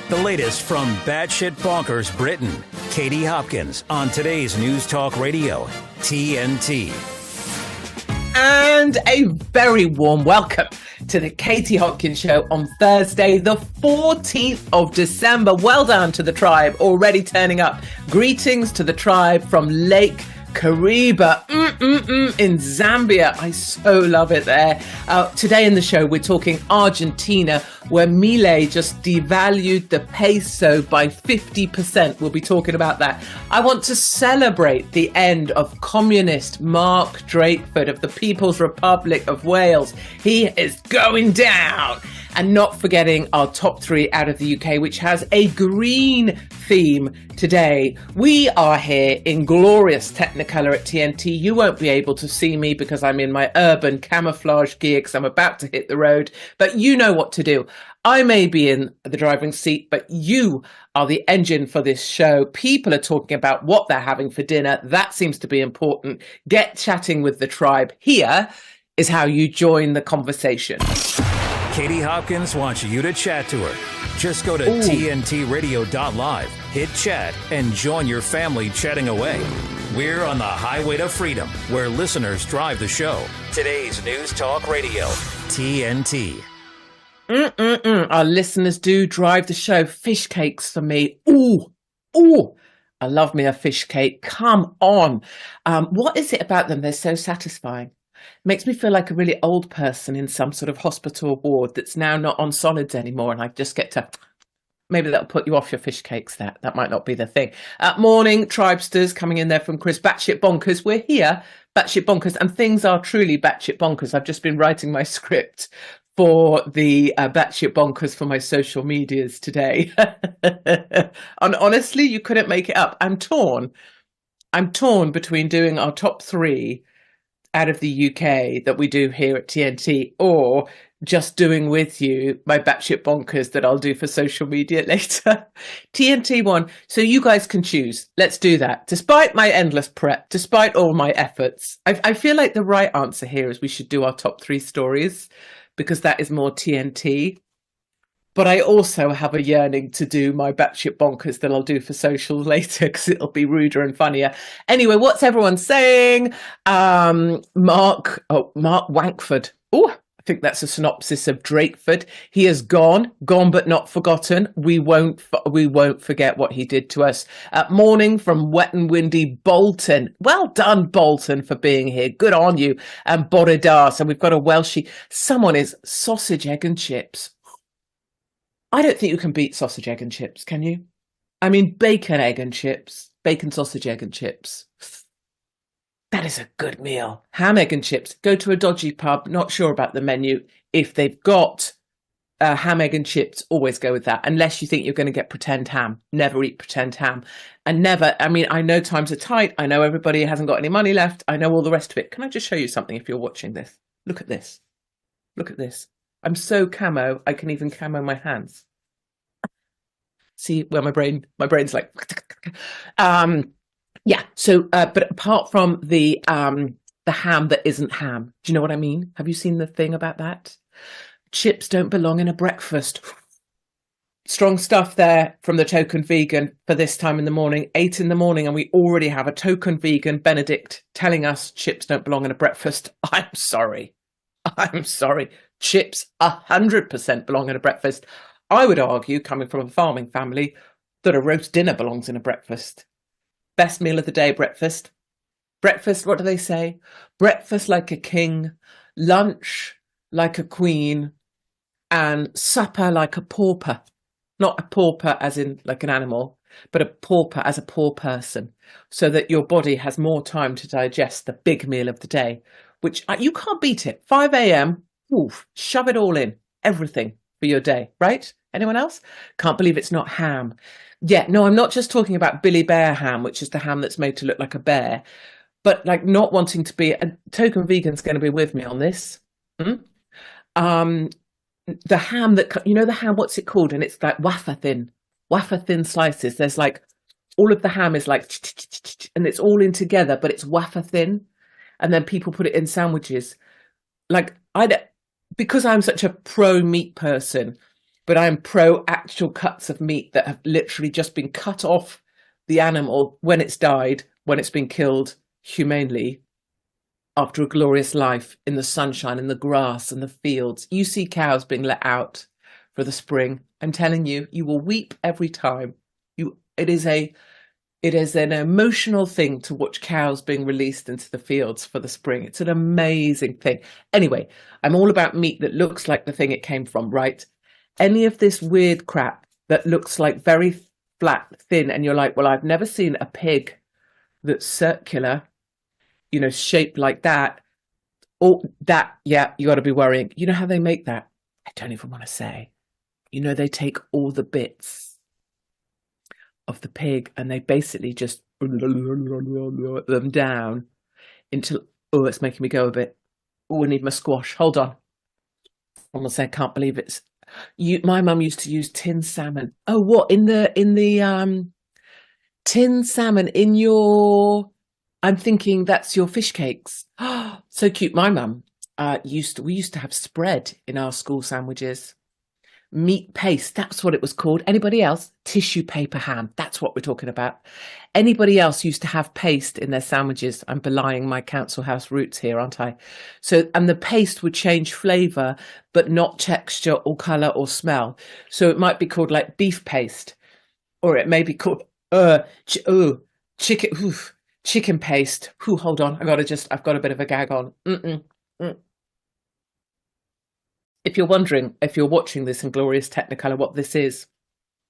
The latest from Batshit Bonkers Britain. Katie Hopkins on today's News Talk Radio, TNT. And a very warm welcome to the Katie Hopkins Show on Thursday, the 14th of December. Well done to the tribe, already turning up. Greetings to the tribe from Lake Kariba in Zambia. I so love it there. Today in the show, we're talking Argentina, where Milei just devalued the peso by 50%. We'll be talking about that. I want to celebrate the end of communist Mark Drakeford of the People's Republic of Wales. He is going down. And not forgetting our top three out of the UK, which has a green theme today. We are here in glorious Technicolor at TNT. You won't be able to see me because I'm in my urban camouflage gear because I'm about to hit the road. But you know what to do. I may be in the driving seat, but you are the engine for this show. People are talking about what they're having for dinner. That seems to be important. Get chatting with the tribe. Here is how you join the conversation. Katie Hopkins wants you to chat to her. Just go to tntradio.live, hit chat, and join your family chatting away. We're on the highway to freedom, where listeners drive the show. Today's News Talk Radio, TNT. Our listeners do drive the show. Fish cakes for me. Ooh. I love me a fish cake. Come on. What is it about them? They're so satisfying. Makes me feel like a really old person in some sort of hospital ward that's now not on solids anymore. And I just get to, maybe that'll put you off your fish cakes. That might not be the thing. Morning, Tribesters coming in there from Chris. Batshit Bonkers. We're here, Batshit Bonkers. And things are truly batshit bonkers. I've just been writing my script for the Batshit Bonkers for my social medias today. And honestly, you couldn't make it up. I'm torn between doing our top three out of the UK that we do here at TNT, or just doing with you my batshit bonkers that I'll do for social media later. TNT one, so you guys can choose. Let's do that. Despite my endless prep, despite all my efforts, I feel like the right answer here is we should do our top three stories, because that is more TNT. But I also have a yearning to do my batshit bonkers that I'll do for social later because it'll be ruder and funnier. Anyway, what's everyone saying? Mark Wankford. Oh, I think that's a synopsis of Drakeford. He is gone but not forgotten. We won't forget what he did to us. Morning from wet and windy Bolton. Well done, Bolton, for being here. Good on you. And Borodar. So we've got a Welshie. Someone is sausage, egg and chips. I don't think you can beat sausage, egg and chips, can you? I mean, bacon, egg and chips. Bacon, sausage, egg and chips. That is a good meal. Ham, egg and chips. Go to a dodgy pub, not sure about the menu. If they've got ham, egg and chips, always go with that. Unless you think you're going to get pretend ham. Never eat pretend ham. And never, I mean, I know times are tight. I know everybody hasn't got any money left. I know all the rest of it. Can I just show you something if you're watching this? Look at this. Look at this. I'm so camo, I can even camo my hands. See where my brain's like, yeah. So, but apart from the ham that isn't ham, do you know what I mean? Have you seen the thing about that? Chips don't belong in a breakfast. Strong stuff there from the token vegan for this time in the morning, 8 a.m, and we already have a token vegan, Benedict, telling us chips don't belong in a breakfast. I'm sorry. Chips 100% belong in a breakfast. I would argue, coming from a farming family, that a roast dinner belongs in a breakfast. Best meal of the day, breakfast. Breakfast, what do they say? Breakfast like a king, lunch like a queen, and supper like a pauper. Not a pauper as in like an animal, but a pauper as a poor person, so that your body has more time to digest the big meal of the day, which you can't beat it. 5 a.m, oof, shove it all in, everything for your day, right? Anyone else? Can't believe it's not ham. Yeah, no, I'm not just talking about Billy Bear ham, which is the ham that's made to look like a bear, but like not wanting to be, a token vegan's going to be with me on this. The ham that, you know, the ham, what's it called? And it's like wafer thin slices. There's like, all of the ham is like, and it's all in together, but it's wafer thin. And then people put it in sandwiches. Like, because I'm such a pro meat person, but I'm pro actual cuts of meat that have literally just been cut off the animal when it's died, when it's been killed humanely after a glorious life in the sunshine, in the grass and the fields. You see cows being let out for the spring. I'm telling you, you will weep every time. It is an emotional thing to watch cows being released into the fields for the spring. It's an amazing thing. Anyway, I'm all about meat that looks like the thing it came from, right? Any of this weird crap that looks like very flat, thin, and you're like, well, I've never seen a pig that's circular, shaped like that. Or that, yeah, you got to be worrying. You know how they make that? I don't even want to say. They take all the bits of the pig and they basically just them down until, oh, it's making me go a bit. Oh, I need my squash. Hold on. I'm gonna say I can't believe it's my mum used to use tin salmon. Oh, what in the tin salmon in your, I'm thinking that's your fish cakes. So cute. My mum we used to have spread in our school sandwiches. Meat paste, that's what it was called. Anybody else? Tissue paper ham, that's what we're talking about. Anybody else used to have paste in their sandwiches? I'm belying my council house roots here, aren't I? So, and the paste would change flavour, but not texture or colour or smell. So it might be called like beef paste, or it may be called chicken paste. Hold on, I've got a bit of a gag on. If you're wondering, if you're watching this in glorious Technicolor, what this is,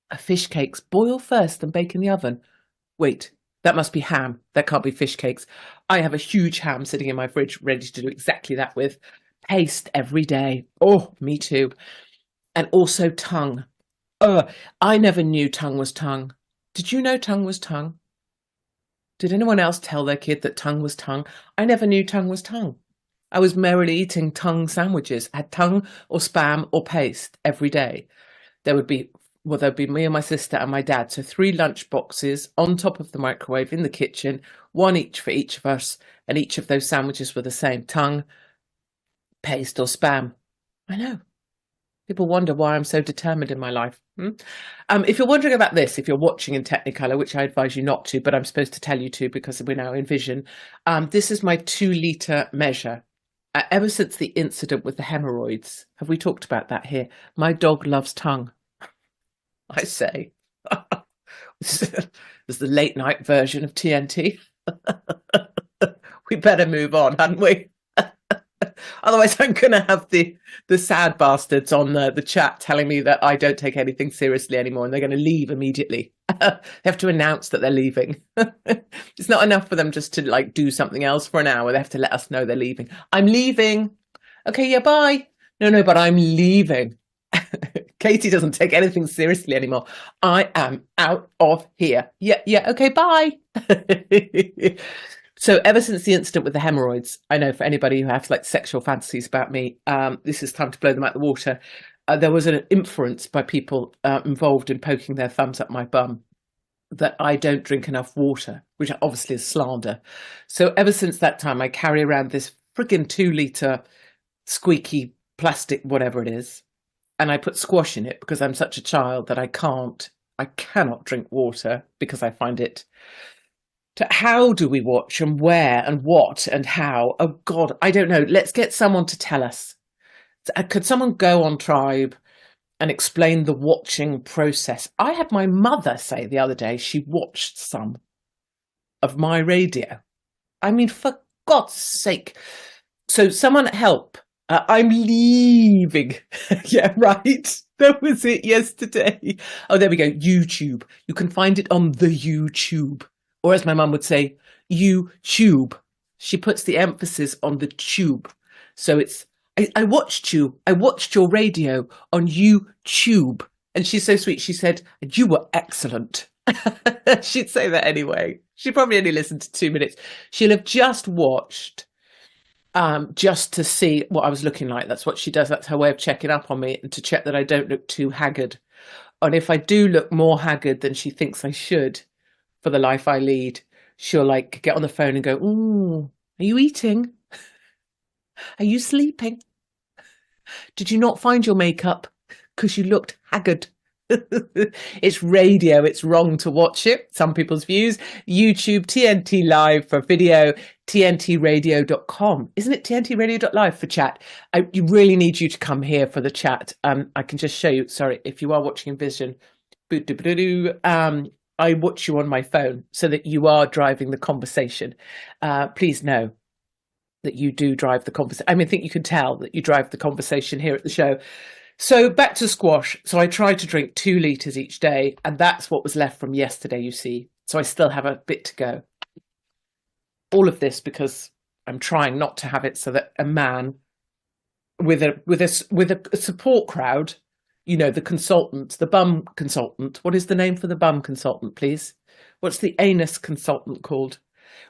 a fish cakes boil first and bake in the oven. Wait, that must be ham. That can't be fish cakes. I have a huge ham sitting in my fridge ready to do exactly that with. Paste every day. Oh, me too. And also tongue. I never knew tongue was tongue. Did you know tongue was tongue? Did anyone else tell their kid that tongue was tongue? I never knew tongue was tongue. I was merrily eating tongue sandwiches. I had tongue or spam or paste every day. There'd be me and my sister and my dad. So 3 lunch boxes on top of the microwave in the kitchen, 1 each for each of us. And each of those sandwiches were the same: tongue, paste or spam. I know. People wonder why I'm so determined in my life. If you're wondering about this, if you're watching in Technicolor, which I advise you not to, but I'm supposed to tell you to because we're now in vision, this is my 2-litre measure. Ever since the incident with the hemorrhoids, have we talked about that here? My dog loves tongue, I say. This is the late night version of TNT. We better move on, hadn't we? Otherwise, I'm going to have the sad bastards on the chat telling me that I don't take anything seriously anymore, and they're going to leave immediately. They have to announce that they're leaving. It's not enough for them just to do something else for an hour. They have to let us know they're leaving. I'm leaving. Okay, yeah, bye. No, but I'm leaving. Katie doesn't take anything seriously anymore. I am out of here. Yeah, okay, bye. So ever since the incident with the hemorrhoids, I know for anybody who has sexual fantasies about me, this is time to blow them out the water. There was an inference by people involved in poking their thumbs up my bum that I don't drink enough water, which obviously is slander. So ever since that time, I carry around this friggin' 2-litre squeaky plastic, whatever it is, and I put squash in it because I'm such a child that I cannot drink water because I find it. How do we watch and where and what and how? Oh God, I don't know. Let's get someone to tell us. Could someone go on Tribe and explain the watching process? I had my mother say the other day she watched some of my radio. I mean, for God's sake. So someone help. I'm leaving. Yeah, right. That was it yesterday. Oh, there we go. YouTube. You can find it on the YouTube. Or as my mum would say, YouTube. She puts the emphasis on the tube. So it's, I watched you. I watched your radio on YouTube. And she's so sweet. She said, you were excellent. She'd say that anyway. She probably only listened to 2 minutes. She'll have just watched just to see what I was looking like. That's what she does. That's her way of checking up on me and to check that I don't look too haggard. And if I do look more haggard than she thinks I should, for the life I lead, she'll get on the phone and go, ooh, are you eating? Are you sleeping? Did you not find your makeup? because you looked haggard. It's radio. It's wrong to watch it. Some people's views. YouTube, TNT Live for video, TNTRadio.com. Isn't it TNTRadio.live for chat? I really need you to come here for the chat. I can just show you. Sorry, if you are watching in Vision, I watch you on my phone so that you are driving the conversation. Please know that you do drive the conversation. I mean, I think you can tell that you drive the conversation here at the show. So back to squash. So I try to drink 2 litres each day, and that's what was left from yesterday, you see. So I still have a bit to go. All of this because I'm trying not to have it so that a man with a support crowd, you know, the consultant, the bum consultant. What is the name for the bum consultant, please? What's the anus consultant called?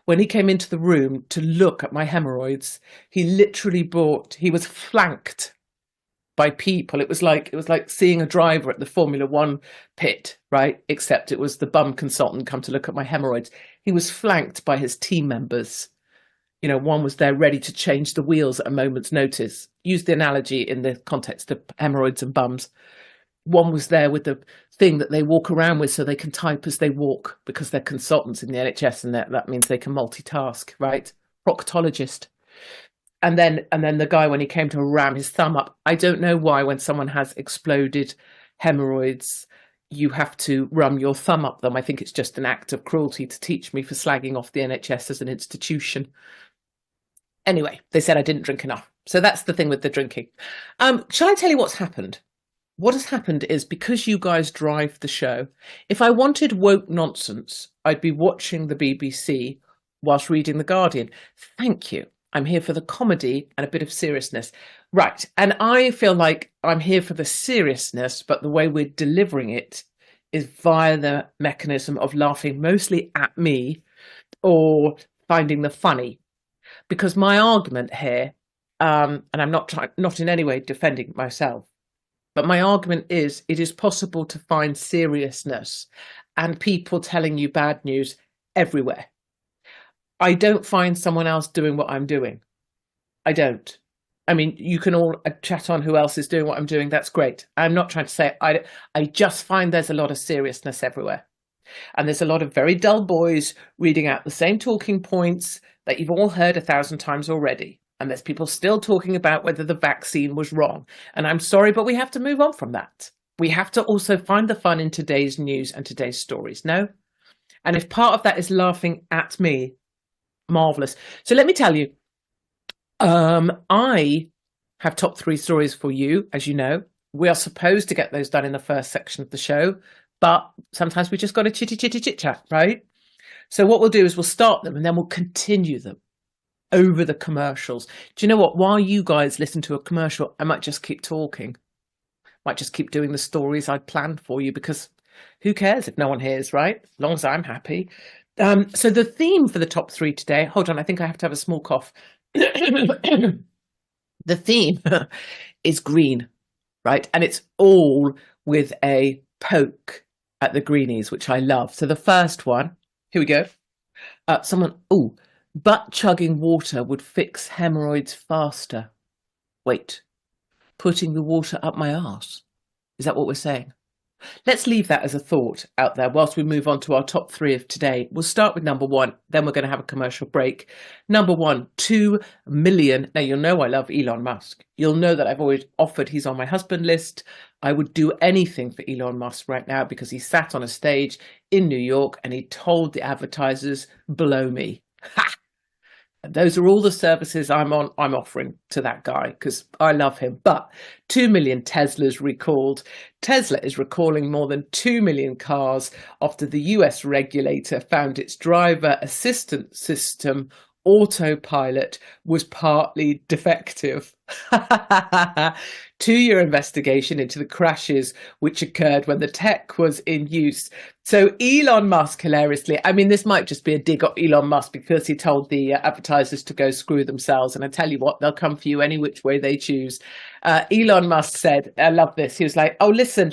When he came into the room to look at my hemorrhoids, he was flanked by people. It was like seeing a driver at the Formula One pit, right? Except it was the bum consultant come to look at my hemorrhoids. He was flanked by his team members. You know, one was there ready to change the wheels at a moment's notice. Use the analogy in the context of hemorrhoids and bums. One was there with the thing that they walk around with so they can type as they walk because they're consultants in the NHS, and that means they can multitask, right? Proctologist. And then the guy, when he came to ram his thumb up, I don't know why when someone has exploded hemorrhoids, you have to ram your thumb up them. I think it's just an act of cruelty to teach me for slagging off the NHS as an institution. Anyway, they said I didn't drink enough. So that's the thing with the drinking. Shall I tell you what's happened? What has happened is because you guys drive the show, if I wanted woke nonsense, I'd be watching the BBC whilst reading The Guardian. Thank you. I'm here for the comedy and a bit of seriousness. Right. And I feel like I'm here for the seriousness, but the way we're delivering it is via the mechanism of laughing mostly at me or finding the funny. Because my argument here, and I'm not in any way defending myself, but my argument is it is possible to find seriousness and people telling you bad news everywhere. I don't find someone else doing what I'm doing. I don't. I mean, you can all chat on who else is doing what I'm doing. That's great. I'm not trying to say I just find there's a lot of seriousness everywhere. And there's a lot of very dull boys reading out the same talking points that you've all heard 1,000 times already. And there's people still talking about whether the vaccine was wrong. And I'm sorry, but we have to move on from that. We have to also find the fun in today's news and today's stories. No? And if part of that is laughing at me, marvelous. So let me tell you, I have top 3 stories for you. As you know, we are supposed to get those done in the first section of the show, but sometimes we just got to chit chat, right? So what we'll do is we'll start them and then we'll continue them over the commercials. Do you know what? While you guys listen to a commercial, I might just keep talking. Might just keep doing the stories I planned for you, because who cares if no one hears, right? As long as I'm happy. So the theme for the top 3 today, hold on, I think I have to have a small cough. The theme is green, right? And it's all with a poke at the greenies, which I love. So the first one, here we go. Butt chugging water would fix hemorrhoids faster. Wait, putting the water up my arse? Is that what we're saying? Let's leave that as a thought out there whilst we move on to our top 3 of today. We'll start with number 1, then we're going to have a commercial break. Number 1, 2 million. Now, you'll know I love Elon Musk. You'll know that I've always offered he's on my husband list. I would do anything for Elon Musk right now because he sat on a stage in New York and he told the advertisers, blow me. Ha! Those are all the services I'm offering to that guy because I love him. But 2 million Teslas recalled. Tesla is recalling more than 2 million cars after the US regulator found its driver assistance system autopilot was partly defective. 2-year investigation into the crashes which occurred when the tech was in use. So Elon Musk, hilariously, I mean, this might just be a dig at Elon Musk because he told the advertisers to go screw themselves. And I tell you what, they'll come for you any which way they choose. Elon Musk said, I love this. He was like, oh, listen,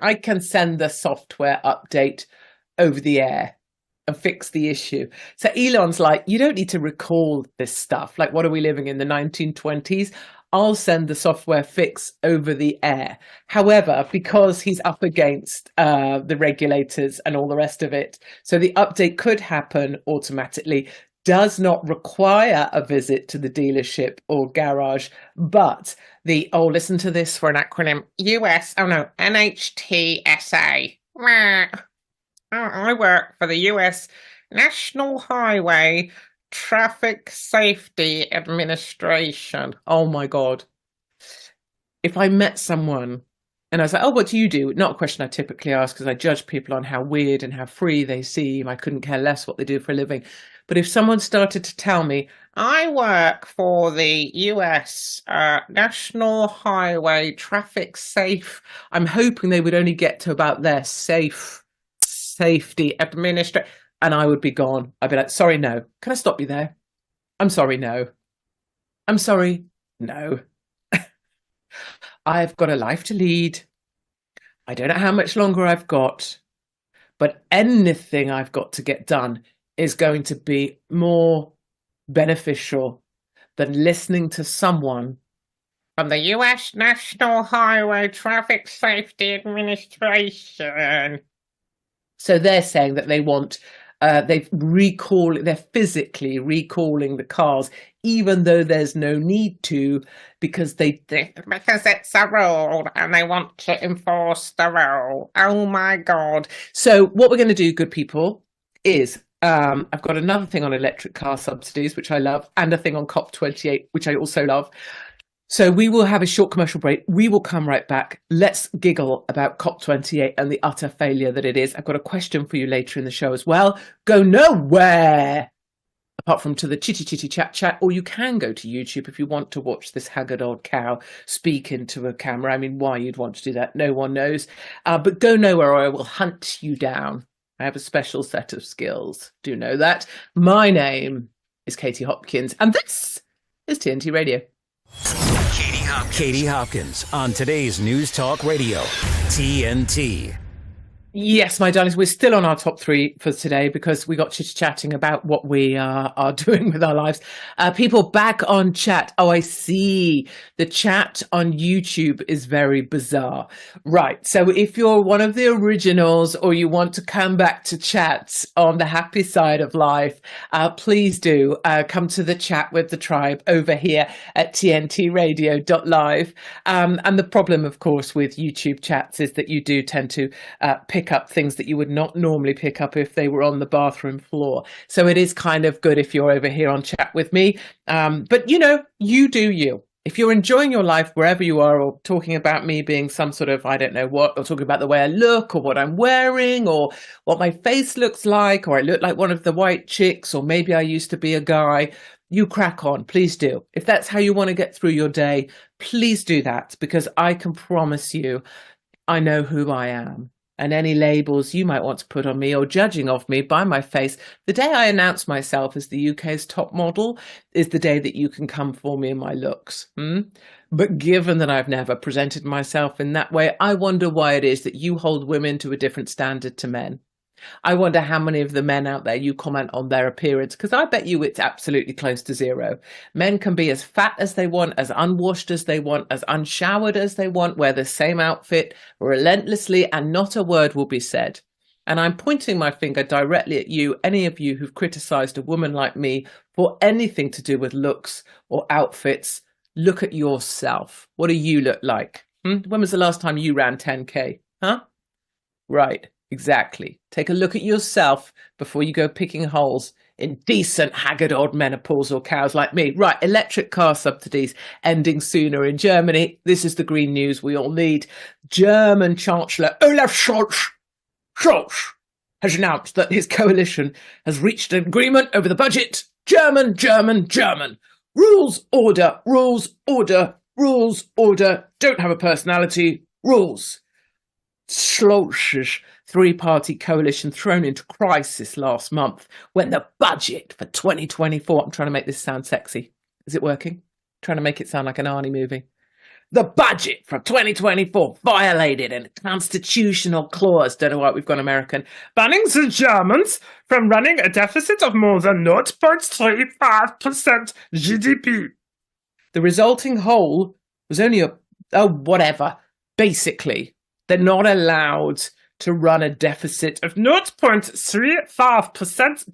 I can send the software update over the air and fix the issue. So Elon's like, you don't need to recall this stuff. Like, what are we living in the 1920s? I'll send the software fix over the air. However, because he's up against the regulators and all the rest of it, so the update could happen automatically, does not require a visit to the dealership or garage, but listen to this for an acronym, NHTSA. I work for the US National Highway Traffic Safety Administration. Oh my God. If I met someone and I was like, oh, what do you do? Not a question I typically ask because I judge people on how weird and how free they seem. I couldn't care less what they do for a living. But if someone started to tell me, I work for the US National Highway Traffic Safe, I'm hoping they would only get to about their safety administration. And I would be gone. I'd be like, sorry, no. Can I stop you there? I'm sorry, no. I'm sorry, no. I've got a life to lead. I don't know how much longer I've got, but anything I've got to get done is going to be more beneficial than listening to someone from the US National Highway Traffic Safety Administration. So they're saying that they want, they're physically recalling the cars, even though there's no need to, because because it's a rule and they want to enforce the rule. Oh my God. So what we're going to do, good people, is I've got another thing on electric car subsidies, which I love, and a thing on COP28, which I also love. So we will have a short commercial break. We will come right back. Let's giggle about COP28 and the utter failure that it is. I've got a question for you later in the show as well. Go nowhere, apart from to the chitty chat, or you can go to YouTube if you want to watch this haggard old cow speak into a camera. I mean, why you'd want to do that, no one knows. But go nowhere or I will hunt you down. I have a special set of skills. Do know that. My name is Katie Hopkins, and this is TNT Radio. Katie Hopkins on today's News Talk Radio, TNT. Yes, my darlings, we're still on our top three for today because we got chit-chatting about what we are doing with our lives. People back on chat. Oh, I see. The chat on YouTube is very bizarre. Right. So if you're one of the originals or you want to come back to chat on the happy side of life, please do come to the chat with the tribe over here at tntradio.live. And the problem, of course, with YouTube chats is that you do tend to pick up things that you would not normally pick up if they were on the bathroom floor. So it is kind of good if you're over here on chat with me. But, you know, you do you. If you're enjoying your life wherever you are, or talking about me being some sort of, I don't know what, or talking about the way I look or what I'm wearing or what my face looks like, or I look like one of the white chicks, or maybe I used to be a guy, you crack on. Please do. If that's how you want to get through your day, please do that, because I can promise you, I know who I am. And any labels you might want to put on me or judging of me by my face, the day I announce myself as the UK's top model is the day that you can come for me in my looks. But given that I've never presented myself in that way, I wonder why it is that you hold women to a different standard to men. I wonder how many of the men out there you comment on their appearance, because I bet you it's absolutely close to zero. Men can be as fat as they want, as unwashed as they want, as unshowered as they want, wear the same outfit relentlessly, and not a word will be said. And I'm pointing my finger directly at you, any of you who've criticised a woman like me for anything to do with looks or outfits. Look at yourself. What do you look like? When was the last time you ran 10K? Huh? Right. Exactly. Take a look at yourself before you go picking holes in decent, haggard old menopausal cows like me. Right, electric car subsidies ending sooner in Germany. This is the green news we all need. German Chancellor Olaf Scholz has announced that his coalition has reached an agreement over the budget. German. Rules, order, rules, order, rules, order. Don't have a personality. Rules. Scholz's three-party coalition thrown into crisis last month when the budget for 2024... I'm trying to make this sound sexy. Is it working? Trying to make it sound like an Arnie movie. The budget for 2024 violated a constitutional clause. Don't know why we've gone American. Banning the Germans from running a deficit of more than 0.35% GDP. The resulting hole was only whatever. Basically, they're not allowed to run a deficit of 0.35%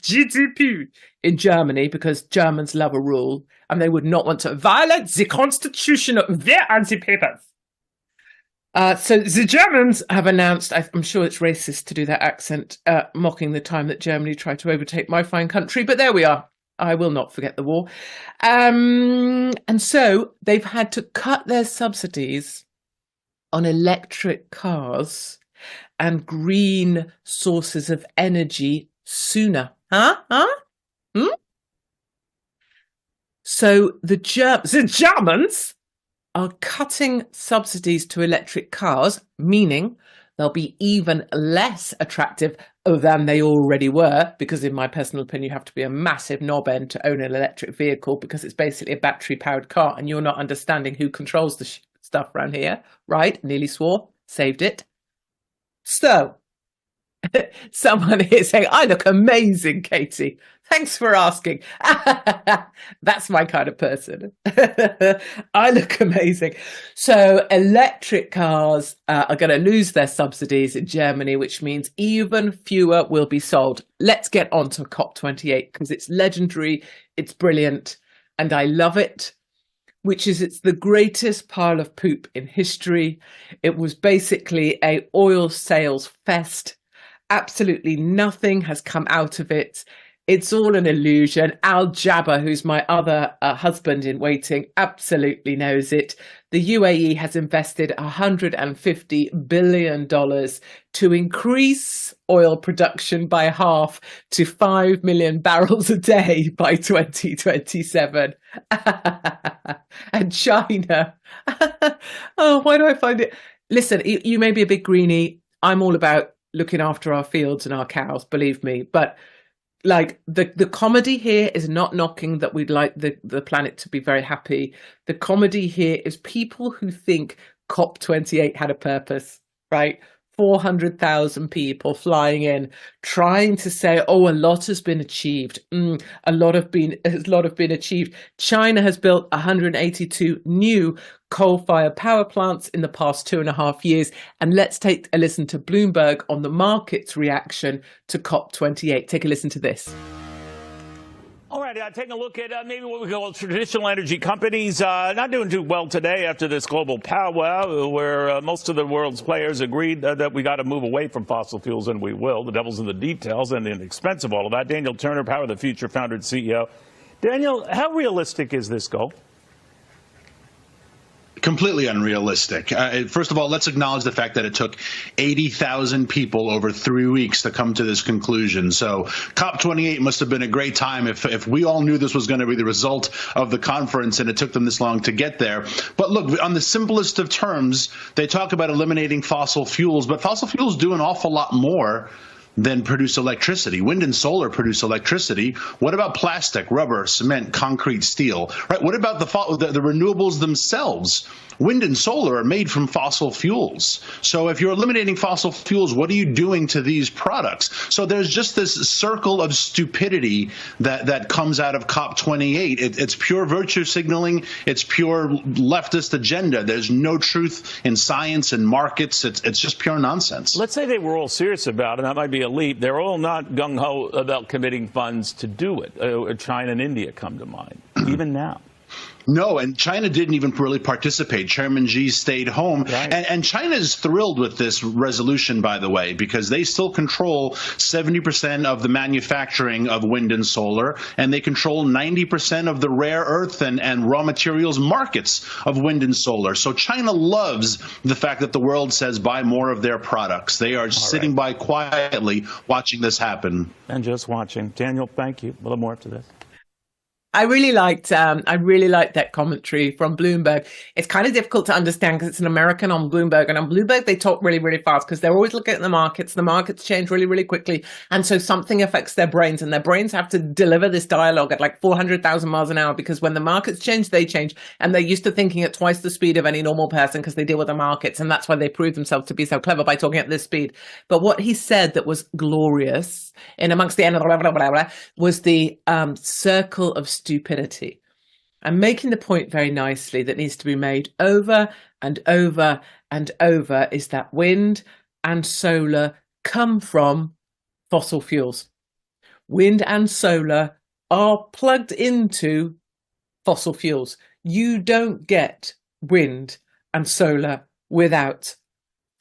GDP in Germany because Germans love a rule and they would not want to violate the constitution of their anti-papers. So the Germans have announced, I'm sure it's racist to do that accent, mocking the time that Germany tried to overtake my fine country, but there we are. I will not forget the war. And so they've had to cut their subsidies on electric cars and green sources of energy sooner. So the Germans are cutting subsidies to electric cars, meaning they'll be even less attractive than they already were, because in my personal opinion, you have to be a massive knobhead to own an electric vehicle because it's basically a battery-powered car and you're not understanding who controls the stuff around here, right? Nearly swore, saved it. So, someone here saying, I look amazing, Katie. Thanks for asking. That's my kind of person. I look amazing. So electric cars are going to lose their subsidies in Germany, which means even fewer will be sold. Let's get on to COP28 because it's legendary, it's brilliant, and I love it. It's the greatest pile of poop in history. It was basically a oil sales fest. Absolutely nothing has come out of it. It's all an illusion. Al Jabba, who's my other husband in waiting, absolutely knows it. The UAE has invested $150 billion to increase oil production by half to 5 million barrels a day by 2027. And China. Oh, why do I find it? Listen, you may be a big greenie. I'm all about looking after our fields and our cows, believe me. But like the comedy here is not knocking that we'd like the planet to be very happy. The comedy here is people who think COP28 had a purpose, right? 400,000 people flying in, trying to say, "Oh, a lot has been achieved. A lot have been achieved." China has built 182 new coal-fired power plants in the past 2.5 years. And let's take a listen to Bloomberg on the market's reaction to COP28. Take a listen to this. All right, taking a look at maybe what we call traditional energy companies. Not doing too well today after this global powwow where most of the world's players agreed that we got to move away from fossil fuels, and we will. The devil's in the details and the expense of all of that. Daniel Turner, Power of the Future founder and CEO. Daniel, how realistic is this goal? Completely unrealistic. First of all, let's acknowledge the fact that it took 80,000 people over 3 weeks to come to this conclusion. So COP28 must have been a great time if we all knew this was going to be the result of the conference and it took them this long to get there. But look, on the simplest of terms, they talk about eliminating fossil fuels, but fossil fuels do an awful lot more than produce electricity. Wind and solar produce electricity. What about plastic, rubber, cement, concrete, steel? Right? What about the renewables themselves? Wind and solar are made from fossil fuels. So if you're eliminating fossil fuels, what are you doing to these products? So there's just this circle of stupidity that comes out of COP28. It's pure virtue signaling. It's pure leftist agenda. There's no truth in science and markets. It's just pure nonsense. Let's say they were all serious about it. That might be a leap. They're all not gung-ho about committing funds to do it. China and India come to mind, even now. No, and China didn't even really participate. Chairman Xi stayed home. Right. And China is thrilled with this resolution, by the way, because they still control 70% of the manufacturing of wind and solar, and they control 90% of the rare earth and raw materials markets of wind and solar. So China loves the fact that the world says buy more of their products. They are sitting by quietly watching this happen. And just watching. Daniel, thank you. A little more after this. I really liked that commentary from Bloomberg. It's kind of difficult to understand because it's an American on Bloomberg, and on Bloomberg they talk really, really fast because they're always looking at the markets. The markets change really, really quickly, and so something affects their brains, and their brains have to deliver this dialogue at like 400,000 miles an hour because when the markets change, they change, and they're used to thinking at twice the speed of any normal person because they deal with the markets, and that's why they prove themselves to be so clever by talking at this speed. But what he said that was glorious in amongst the end of the was the circle of stupidity. and making the point very nicely that needs to be made over and over and over is that wind and solar come from fossil fuels. Wind and solar are plugged into fossil fuels. You don't get wind and solar without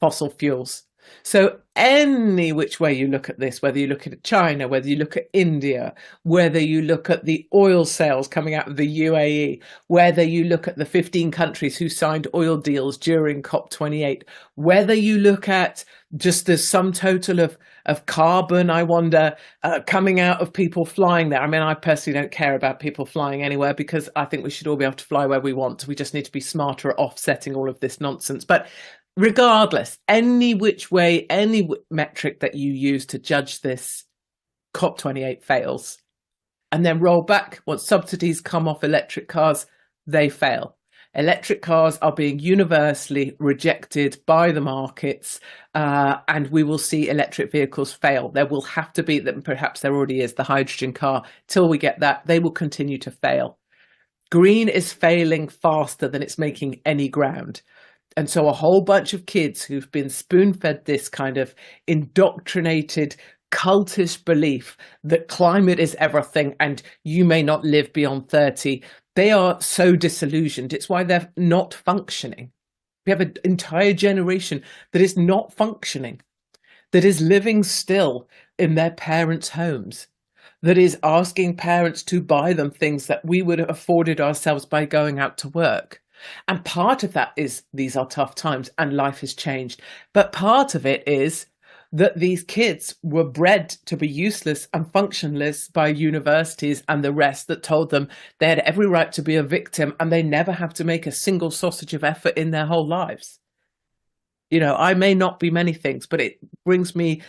fossil fuels. So any which way you look at this, whether you look at China, whether you look at India, whether you look at the oil sales coming out of the UAE, whether you look at the 15 countries who signed oil deals during COP28, whether you look at just the sum total of carbon, I wonder, coming out of people flying there. I mean, I personally don't care about people flying anywhere because I think we should all be able to fly where we want. We just need to be smarter at offsetting all of this nonsense. But regardless, any which way, any metric that you use to judge this, COP28 fails. And then roll back, once subsidies come off electric cars, they fail. Electric cars are being universally rejected by the markets, and we will see electric vehicles fail. There will have to be, that perhaps there already is, the hydrogen car. Till we get that, they will continue to fail. Green is failing faster than it's making any ground. And so a whole bunch of kids who've been spoon-fed this kind of indoctrinated cultish belief that climate is everything and you may not live beyond 30, they are so disillusioned. It's why they're not functioning. We have an entire generation that is not functioning, that is living still in their parents' homes, that is asking parents to buy them things that we would have afforded ourselves by going out to work. And part of that is these are tough times and life has changed. But part of it is that these kids were bred to be useless and functionless by universities and the rest that told them they had every right to be a victim and they never have to make a single sausage of effort in their whole lives. You know, I may not be many things, but it brings me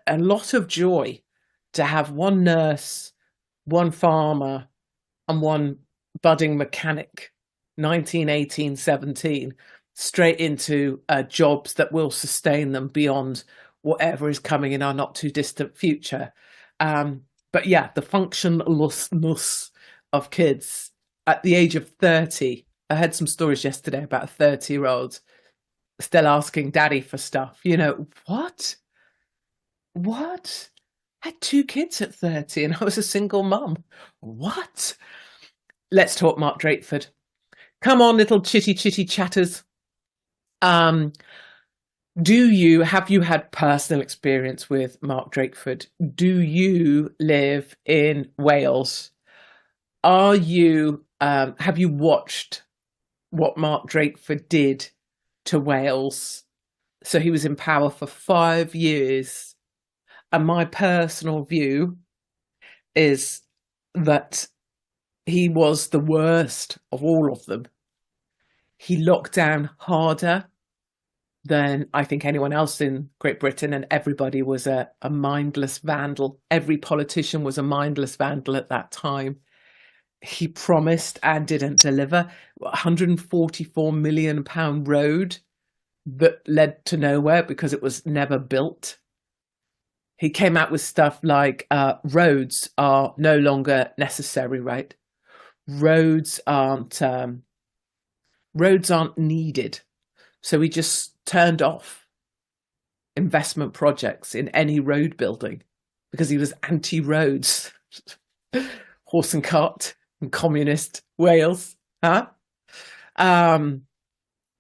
a lot of joy to have one nurse, one farmer, and one budding mechanic, 19, 18, 17, straight into jobs that will sustain them beyond whatever is coming in our not too distant future. But yeah, the functionlessness of kids at the age of 30. I heard some stories yesterday about a 30-year-old still asking daddy for stuff. You know, what? I had 2 kids at 30 and I was a single mum. What? Let's talk Mark Drakeford. Come on, little chitty chatters. Have you had personal experience with Mark Drakeford? Do you live in Wales? Have you watched what Mark Drakeford did to Wales? So he was in power for 5 years. And my personal view is that he was the worst of all of them. He locked down harder than I think anyone else in Great Britain, and everybody was a mindless vandal. Every politician was a mindless vandal at that time. He promised and didn't deliver. £144 million road that led to nowhere because it was never built. He came out with stuff like roads are no longer necessary, right? Roads aren't needed. So he just turned off investment projects in any road building because he was anti-roads. Horse and cart in communist Wales.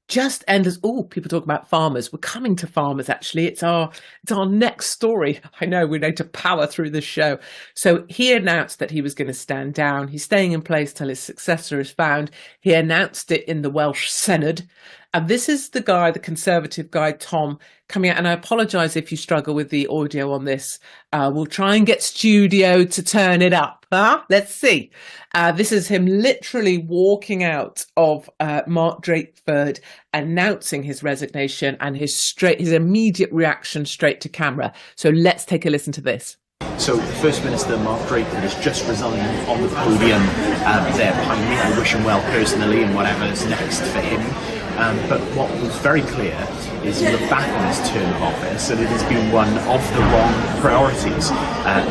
Just endless. Oh, people talk about farmers. We're coming to farmers, actually. It's our next story. I know we need to power through the show. So he announced that he was going to stand down. He's staying in place till his successor is found. He announced it in the Welsh Senedd. And this is the guy, the Conservative guy, Tom, coming out. And I apologise if you struggle with the audio on this. We'll try and get studio to turn it up. Let's see. This is him literally walking out of Mark Drakeford, announcing his resignation and his immediate reaction straight to camera. So let's take a listen to this. So the First Minister, Mark Drakeford, has just resigned on the podium there behind me. I wish him well personally and whatever's next for him. But what was very clear is you look back on his term of office and it has been one of the wrong priorities.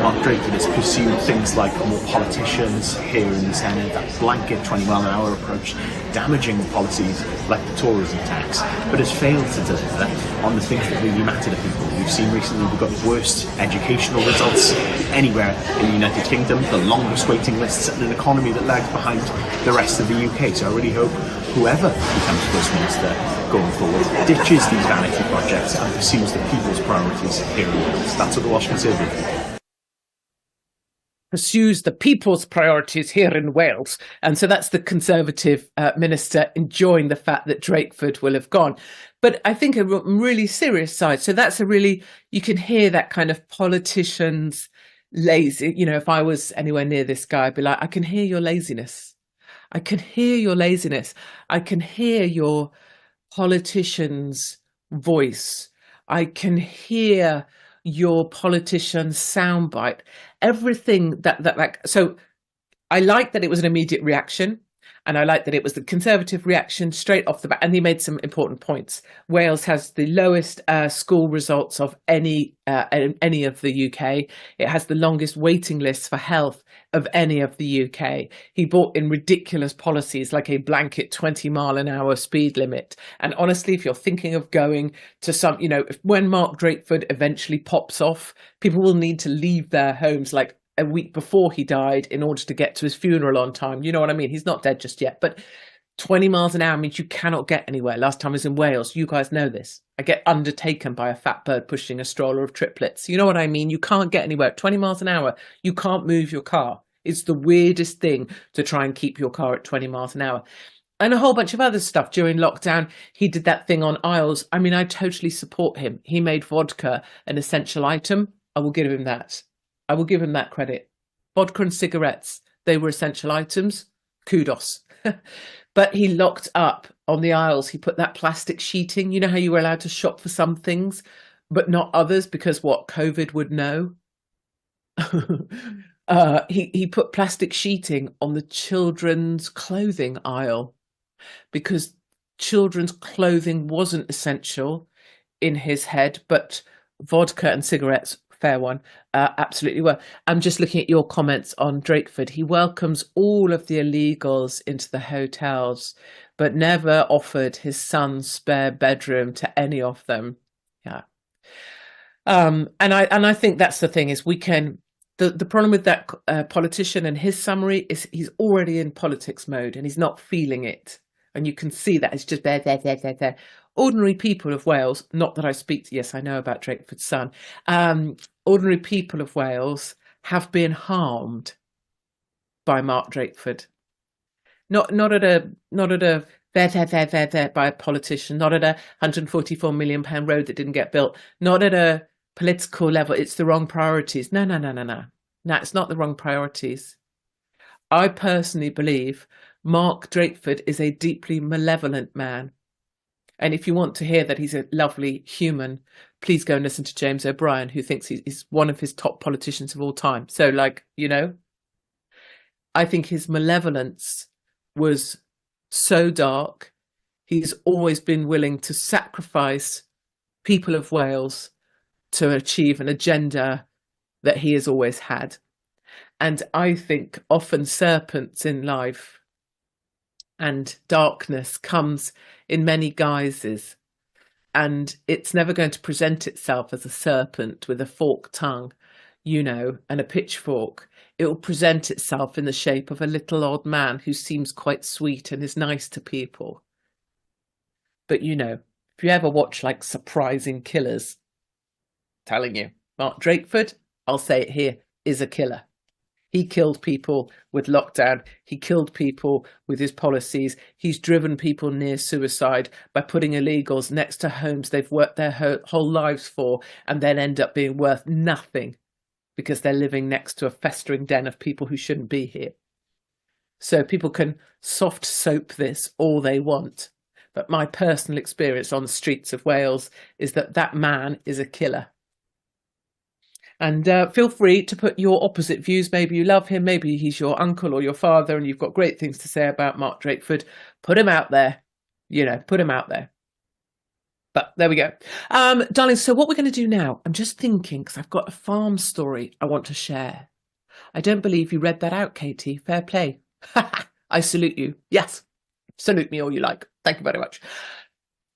Mark Drakeford has pursued things like more politicians here in the Senate, that blanket 20 mile an hour approach, damaging policies like the tourism tax, but has failed to deliver on the things that really matter to people. We've seen recently we've got the worst educational results anywhere in the United Kingdom, the longest waiting lists, and an economy that lags behind the rest of the UK. So I really hope whoever becomes First Minister going forward ditches these vanity projects and pursues the people's priorities here in Wales. That's what the Welsh Conservative pursues the people's priorities here in Wales. And so that's the Conservative minister enjoying the fact that Drakeford will have gone. But I think a really serious side. So that's a really, you can hear that kind of politicians lazy. You know, if I was anywhere near this guy, I'd be like, I can hear your laziness. I can hear your laziness. I can hear your politician's voice. I can hear your politician's soundbite. Everything that so I like that it was an immediate reaction, and I like that it was the Conservative reaction straight off the bat. And he made some important points. Wales has the lowest school results of any of the UK. It has the longest waiting lists for health of any of the UK. He brought in ridiculous policies like a blanket 20 mile an hour speed limit. And honestly, if you're thinking of going to some, you know, when Mark Drakeford eventually pops off, people will need to leave their homes like a week before he died in order to get to his funeral on time. You know what I mean? He's not dead just yet, but 20 miles an hour means you cannot get anywhere. Last time I was in Wales, you guys know this. I get undertaken by a fat bird pushing a stroller of triplets. You know what I mean? You can't get anywhere. 20 miles an hour, you can't move your car. It's the weirdest thing to try and keep your car at 20 miles an hour. And a whole bunch of other stuff during lockdown. He did that thing on aisles. I mean, I totally support him. He made vodka an essential item. I will give him that. I will give him that credit. Vodka and cigarettes, they were essential items. Kudos. But he locked up on the aisles. He put that plastic sheeting. You know how you were allowed to shop for some things, but not others because what COVID would know? He put plastic sheeting on the children's clothing aisle because children's clothing wasn't essential in his head, but vodka and cigarettes, fair one, absolutely were. I'm just looking at your comments on Drakeford. He welcomes all of the illegals into the hotels, but never offered his son's spare bedroom to any of them. Yeah. And I think that's the thing is we can. The problem with that politician and his summary is he's already in politics mode and he's not feeling it. And you can see that it's just there. Ordinary people of Wales, not that I speak to, yes, I know about Drakeford's son. Ordinary people of Wales have been harmed by Mark Drakeford. Not at a by a politician, not at a £144 million road that didn't get built, not at a political level. It's the wrong priorities. No, it's not the wrong priorities. I personally believe Mark Drakeford is a deeply malevolent man. And if you want to hear that he's a lovely human, please go and listen to James O'Brien, who thinks he's one of his top politicians of all time. So, I think his malevolence was so dark. He's always been willing to sacrifice people of Wales to achieve an agenda that he has always had. And I think often serpents in life and darkness comes in many guises, and it's never going to present itself as a serpent with a forked tongue, and a pitchfork. It will present itself in the shape of a little old man who seems quite sweet and is nice to people. But if you ever watch Surprising Killers, telling you, Mark Drakeford, I'll say it here, is a killer. He killed people with lockdown. He killed people with his policies. He's driven people near suicide by putting illegals next to homes they've worked their whole lives for and then end up being worth nothing because they're living next to a festering den of people who shouldn't be here. So people can soft soap this all they want. But my personal experience on the streets of Wales is that man is a killer. And feel free to put your opposite views. Maybe you love him, maybe he's your uncle or your father and you've got great things to say about Mark Drakeford. Put him out there, put him out there. But there we go. Darling, so what we're going to do now, I'm just thinking, because I've got a farm story I want to share. I don't believe you read that out, Katie. Fair play. I salute you. Yes. Salute me all you like. Thank you very much.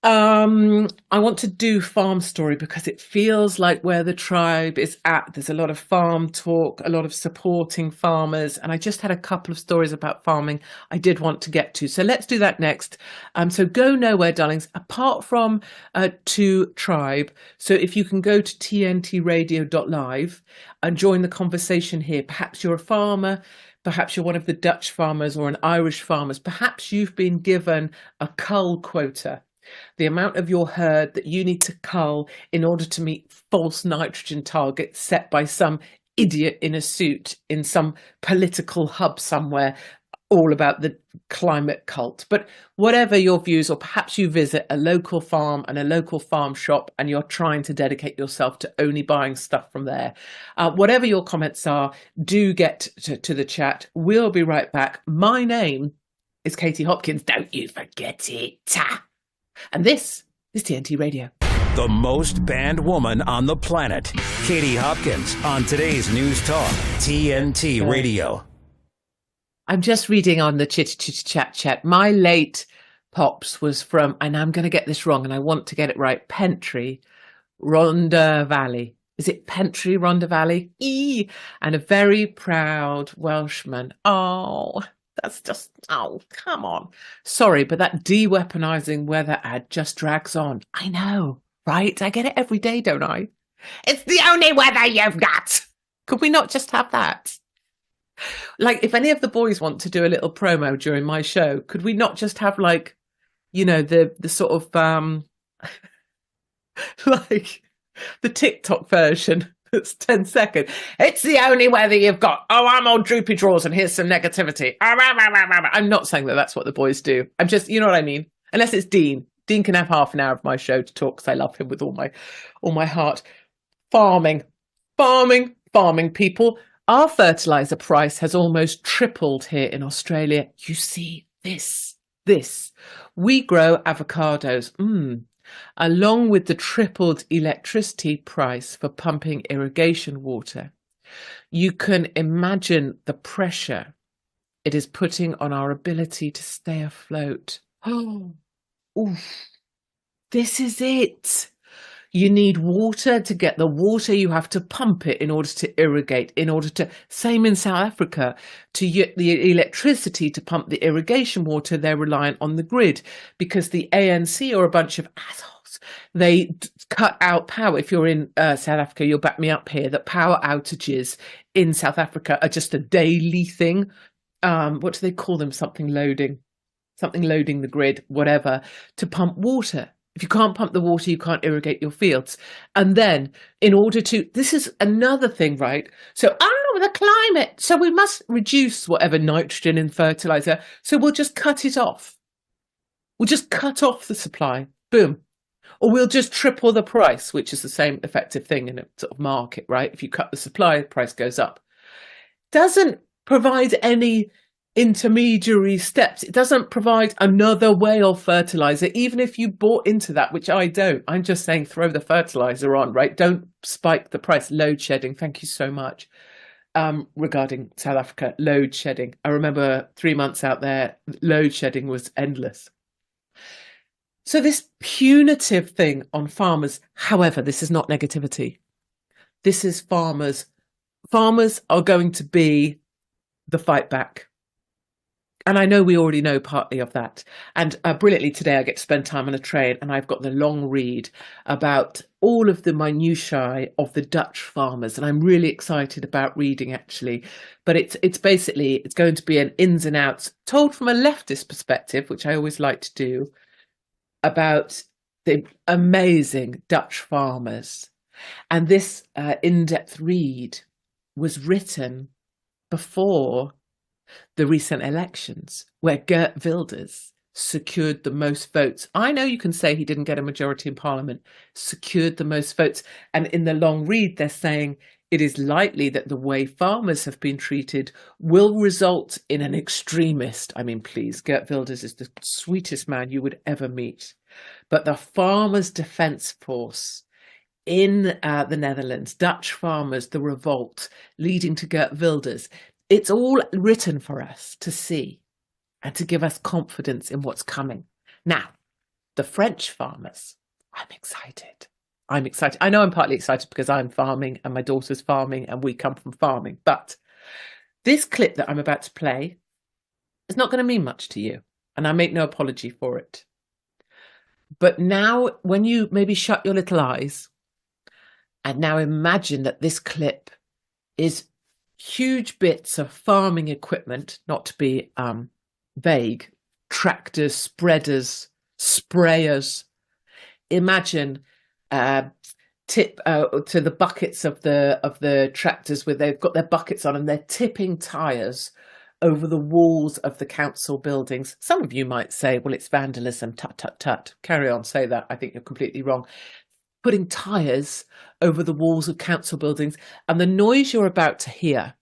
I want to do farm story because it feels like where the tribe is at. There's a lot of farm talk, a lot of supporting farmers, and I just had a couple of stories about farming I did want to get to. So let's do that next. So go nowhere, darlings, apart from to tribe. So if you can go to tntradio.live and join the conversation here. Perhaps you're a farmer. Perhaps you're one of the Dutch farmers or an Irish farmers. Perhaps you've been given a cull quota, the amount of your herd that you need to cull in order to meet false nitrogen targets set by some idiot in a suit in some political hub somewhere, all about the climate cult. But whatever your views, or perhaps you visit a local farm and a local farm shop and you're trying to dedicate yourself to only buying stuff from there. Whatever your comments are, do get to the chat. We'll be right back. My name is Katie Hopkins. Don't you forget it. And this is TNT Radio. The most banned woman on the planet, Katie Hopkins, on today's News Talk, TNT Radio. I'm just reading on the chat. My late pops was from, and I'm going to get this wrong, and I want to get it right, Pentry, Rhondda Valley. Is it Pentry, Rhondda Valley? And a very proud Welshman. Oh, that's just, oh, come on. Sorry, but that de-weaponizing weather ad just drags on. I know, right? I get it every day, don't I? It's the only weather you've got. Could we not just have that? Like, if any of the boys want to do a little promo during my show, could we not just have, like, you know, the sort of, like, the TikTok version? It's 10 seconds. It's the only weather you've got. Oh, I'm all droopy drawers and here's some negativity. I'm not saying that that's what the boys do. I'm just, you know what I mean? Unless it's Dean. Dean can have half an hour of my show to talk because I love him with all my heart. Farming, people. Our fertilizer price has almost tripled here in Australia. You see this. We grow avocados. Along with the tripled electricity price for pumping irrigation water, you can imagine the pressure it is putting on our ability to stay afloat. Oh, oof. This is it. You need water. To get the water, you have to pump it in order to irrigate, same in South Africa, to get the electricity to pump the irrigation water, they're reliant on the grid because the ANC are a bunch of assholes. They cut out power. If you're in South Africa, you'll back me up here, that power outages in South Africa are just a daily thing. What do they call them? Something loading the grid, whatever, to pump water. If you can't pump the water, you can't irrigate your fields. And then in order to, this is another thing, right? So, the climate. So we must reduce whatever nitrogen in fertilizer. So we'll just cut it off. We'll just cut off the supply. Boom. Or we'll just triple the price, which is the same effective thing in a sort of market, right? If you cut the supply, the price goes up. Doesn't provide any intermediary steps. It doesn't provide another way of fertilizer, even if you bought into that, which I don't. I'm just saying throw the fertilizer on, right? Don't spike the price. Load shedding. Thank you so much. Regarding South Africa, load shedding. I remember 3 months out there, load shedding was endless. So this punitive thing on farmers, however, this is not negativity. This is farmers. Farmers are going to be the fight back. And I know we already know partly of that. And brilliantly today, I get to spend time on a train and I've got the long read about all of the minutiae of the Dutch farmers. And I'm really excited about reading, actually. But it's basically, it's going to be an ins and outs told from a leftist perspective, which I always like to do, about the amazing Dutch farmers. And this in-depth read was written before the recent elections, where Geert Wilders secured the most votes. I know you can say he didn't get a majority in Parliament, secured the most votes. And in the long read, they're saying it is likely that the way farmers have been treated will result in an extremist. I mean, please, Geert Wilders is the sweetest man you would ever meet. but the Farmers Defence Force in the Netherlands, Dutch farmers, the revolt leading to Geert Wilders, it's all written for us to see and to give us confidence in what's coming. Now, the French farmers, I'm excited. I know I'm partly excited because I'm farming and my daughter's farming and we come from farming. But this clip that I'm about to play is not going to mean much to you. And I make no apology for it. But now, when you maybe shut your little eyes and now imagine that this clip is huge bits of farming equipment, not to be vague, tractors, spreaders, sprayers. Imagine tip to the buckets of the tractors where they've got their buckets on and they're tipping tyres over the walls of the council buildings. Some of you might say, well, it's vandalism. Tut, tut, tut. Carry on, say that. I think you're completely wrong. Putting tyres over the walls of council buildings. And the noise you're about to hear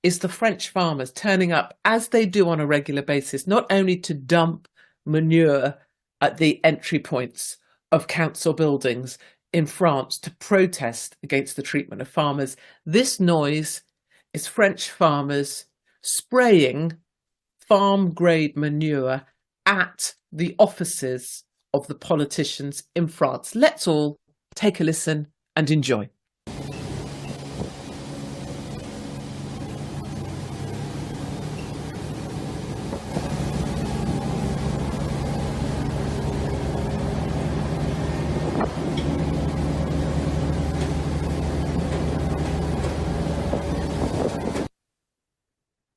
is the French farmers turning up, as they do on a regular basis, not only to dump manure at the entry points of council buildings in France to protest against the treatment of farmers. This noise is French farmers spraying farm-grade manure at the offices of the politicians in France. Let's all take a listen and enjoy.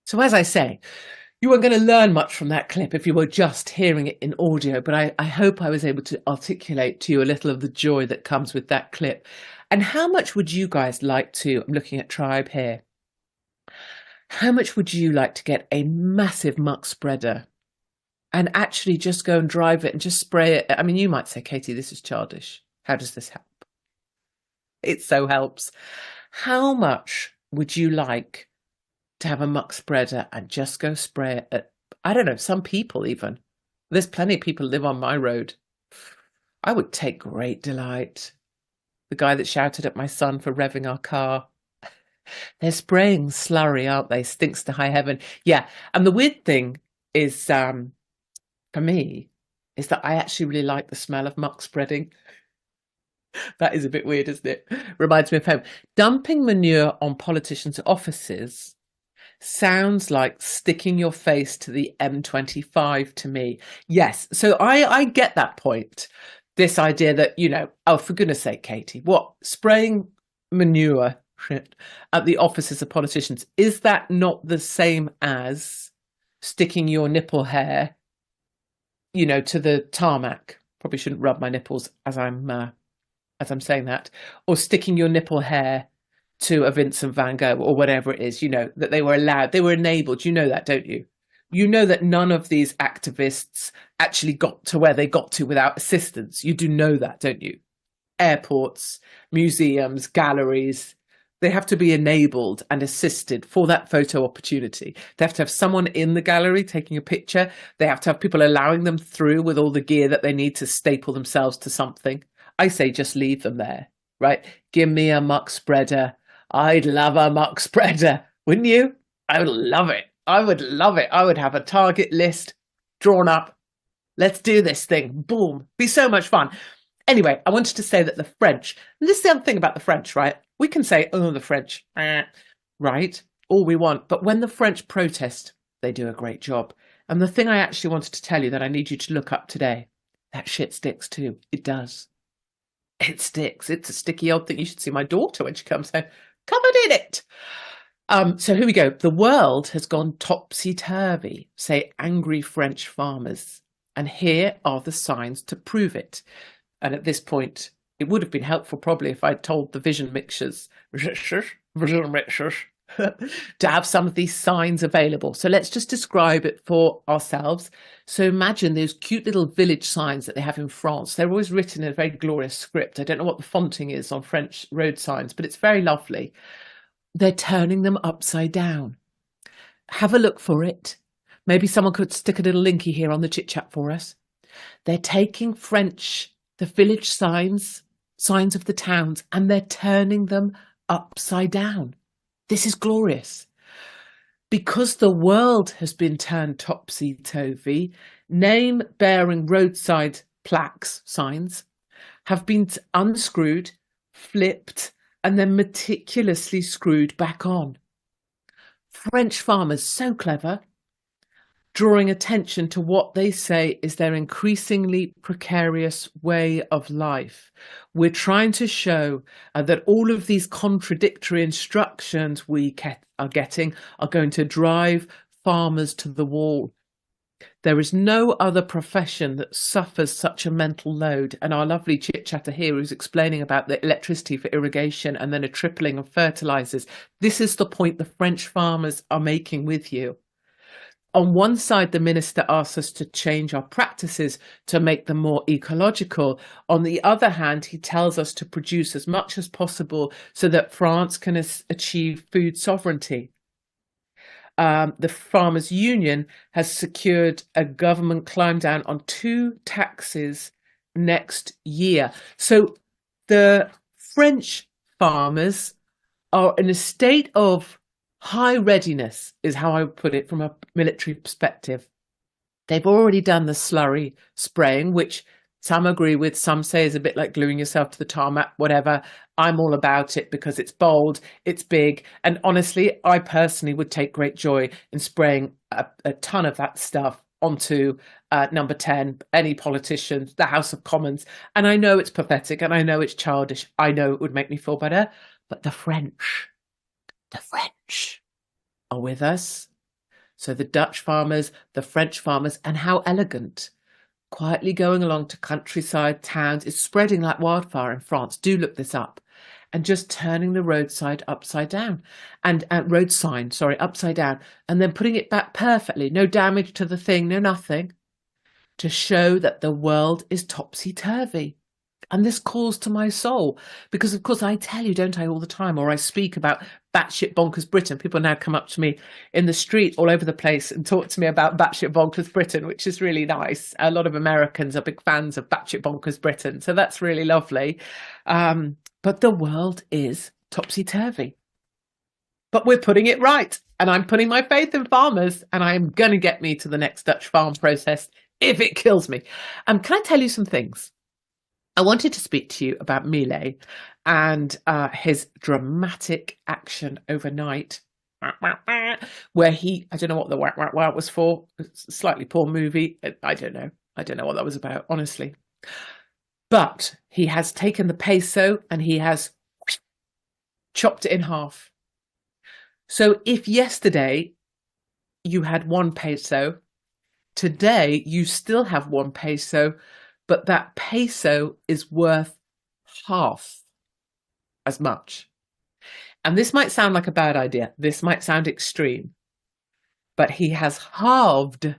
So as I say, you weren't going to learn much from that clip if you were just hearing it in audio, but I hope I was able to articulate to you a little of the joy that comes with that clip. And how much would you guys like to, I'm looking at Tribe here, how much would you like to get a massive muck spreader and actually just go and drive it and just spray it? I mean, you might say, Katie, this is childish. How does this help? It so helps. How much would you like to have a muck spreader and just go spray it at, I don't know, some people even. There's plenty of people live on my road. I would take great delight. The guy that shouted at my son for revving our car. They're spraying slurry, aren't they? Stinks to high heaven. Yeah, and the weird thing is, for me, is that I actually really like the smell of muck spreading. That is a bit weird, isn't it? Reminds me of home. Dumping manure on politicians' offices sounds like sticking your face to the M25 to me. Yes, so I get that point. This idea that, you know, oh, for goodness sake, Katie, what? Spraying manure at the offices of politicians, is that not the same as sticking your nipple hair, you know, to the tarmac? Probably shouldn't rub my nipples as I'm saying that. Or sticking your nipple hair to a Vincent van Gogh or whatever it is, you know, that they were allowed, they were enabled. You know that, don't you? You know that none of these activists actually got to where they got to without assistance. You do know that, don't you? Airports, museums, galleries, they have to be enabled and assisted for that photo opportunity. They have to have someone in the gallery taking a picture. They have to have people allowing them through with all the gear that they need to staple themselves to something. I say just leave them there, right? Give me a muck spreader. I'd love a muck spreader, wouldn't you? I would love it. I would love it. I would have a target list drawn up. Let's do this thing. Boom. Be so much fun. Anyway, I wanted to say that the French, and this is the other thing about the French, right? We can say, oh, the French, right? All we want. But when the French protest, they do a great job. And the thing I actually wanted to tell you that I need you to look up today, that shit sticks too. It does. It sticks. It's a sticky old thing. You should see my daughter when she comes home, covered in it. So here we go. The world has gone topsy-turvy, say angry French farmers. And here are the signs to prove it. And at this point, it would have been helpful probably if I'd told the vision mixers to have some of these signs available. So let's just describe it for ourselves. So imagine those cute little village signs that they have in France. They're always written in a very glorious script. I don't know what the fonting is on French road signs, but it's very lovely. They're turning them upside down. Have a look for it. Maybe someone could stick a little linky here on the chit chat for us. They're taking the village signs of the towns, and they're turning them upside down. This is glorious. Because the world has been turned topsy-turvy, name-bearing roadside signs, have been unscrewed, flipped, and then meticulously screwed back on. French farmers, so clever, drawing attention to what they say is their increasingly precarious way of life. We're trying to show that all of these contradictory instructions we are getting are going to drive farmers to the wall. There is no other profession that suffers such a mental load. And our lovely chit-chatter here who's explaining about the electricity for irrigation and then a tripling of fertilizers. This is the point the French farmers are making with you. On one side, the minister asks us to change our practices to make them more ecological. On the other hand, he tells us to produce as much as possible so that France can achieve food sovereignty. The Farmers' Union has secured a government climb down on 2 taxes next year. So the French farmers are in a state of high readiness, is how I would put it from a military perspective. They've already done the slurry spraying, which some agree with, some say is a bit like gluing yourself to the tarmac, whatever. I'm all about it because it's bold, it's big. And honestly, I personally would take great joy in spraying a ton of that stuff onto number 10, any politician, the House of Commons. And I know it's pathetic and I know it's childish. I know it would make me feel better. But the French are with us. So the Dutch farmers, the French farmers, and how elegant. Quietly going along to countryside towns. It's spreading like wildfire in France. Do look this up. And just turning the roadside upside down. And road sign, upside down. And then putting it back perfectly. No damage to the thing, no nothing. To show that the world is topsy-turvy. And this calls to my soul. Because, of course, I tell you, don't I, all the time, or I speak about batshit bonkers Britain. People now come up to me in the street all over the place and talk to me about batshit bonkers Britain, which is really nice. A lot of Americans are big fans of batshit bonkers Britain. So that's really lovely. But the world is topsy-turvy. But we're putting it right. And I'm putting my faith in farmers. And I'm going to get me to the next Dutch farm process if it kills me. Can I tell you some things? I wanted to speak to you about Millet and his dramatic action overnight, where I don't know what the whack was for. It's a slightly poor movie. I don't know what that was about, honestly. But he has taken the peso and he has chopped it in half. So if yesterday you had 1 peso, today you still have 1 peso, but that peso is worth half as much. And this might sound like a bad idea. This might sound extreme. But he has halved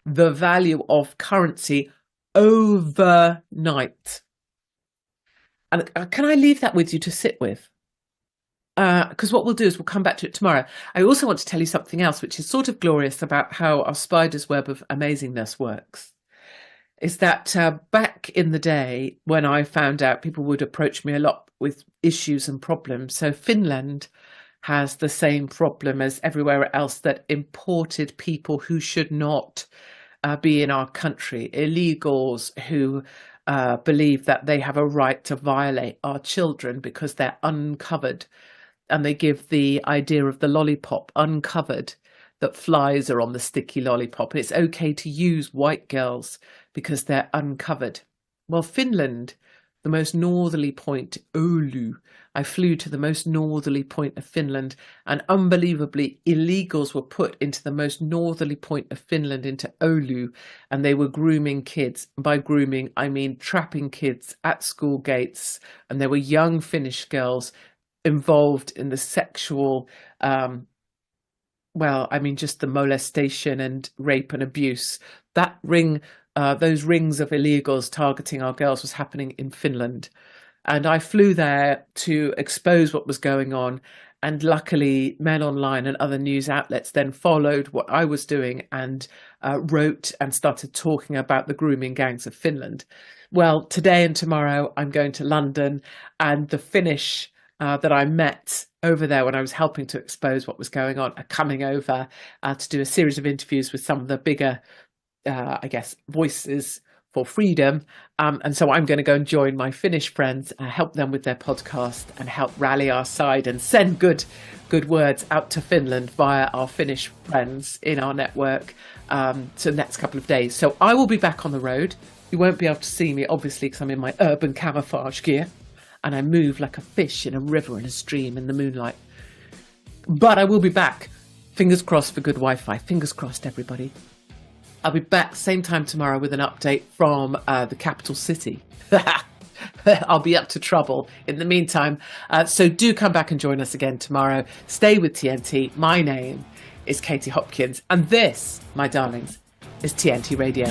the value of currency overnight. And can I leave that with you to sit with? Because what we'll do is we'll come back to it tomorrow. I also want to tell you something else, which is sort of glorious about how our spider's web of amazingness works. Is that back in the day when I found out, people would approach me a lot with issues and problems. So Finland has the same problem as everywhere else, that imported people who should not be in our country, illegals who believe that they have a right to violate our children because they're uncovered. And they give the idea of the lollipop uncovered, that flies are on the sticky lollipop. It's okay to use white girls because they're uncovered. Well, Finland, the most northerly point, Oulu. I flew to the most northerly point of Finland, and unbelievably, illegals were put into the most northerly point of Finland, into Oulu, and they were grooming kids. By grooming, I mean trapping kids at school gates, and there were young Finnish girls involved in the sexual just the molestation and rape and abuse. That those rings of illegals targeting our girls was happening in Finland. And I flew there to expose what was going on. And luckily, Men Online and other news outlets then followed what I was doing and wrote and started talking about the grooming gangs of Finland. Well, today and tomorrow, I'm going to London, and the Finnish that I met over there when I was helping to expose what was going on are coming over to do a series of interviews with some of the bigger, voices for freedom. And so I'm going to go and join my Finnish friends, help them with their podcast and help rally our side and send good words out to Finland via our Finnish friends in our network to the next couple of days. So I will be back on the road. You won't be able to see me, obviously, because I'm in my urban camouflage gear and I move like a fish in a river in a stream in the moonlight. But I will be back. Fingers crossed for good Wi-Fi. Fingers crossed, everybody. I'll be back same time tomorrow with an update from the capital city. I'll be up to trouble in the meantime. So do come back and join us again tomorrow. Stay with TNT. My name is Katie Hopkins. And this, my darlings, is TNT Radio.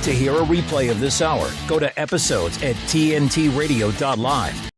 To hear a replay of this hour, go to episodes at tntradio.live.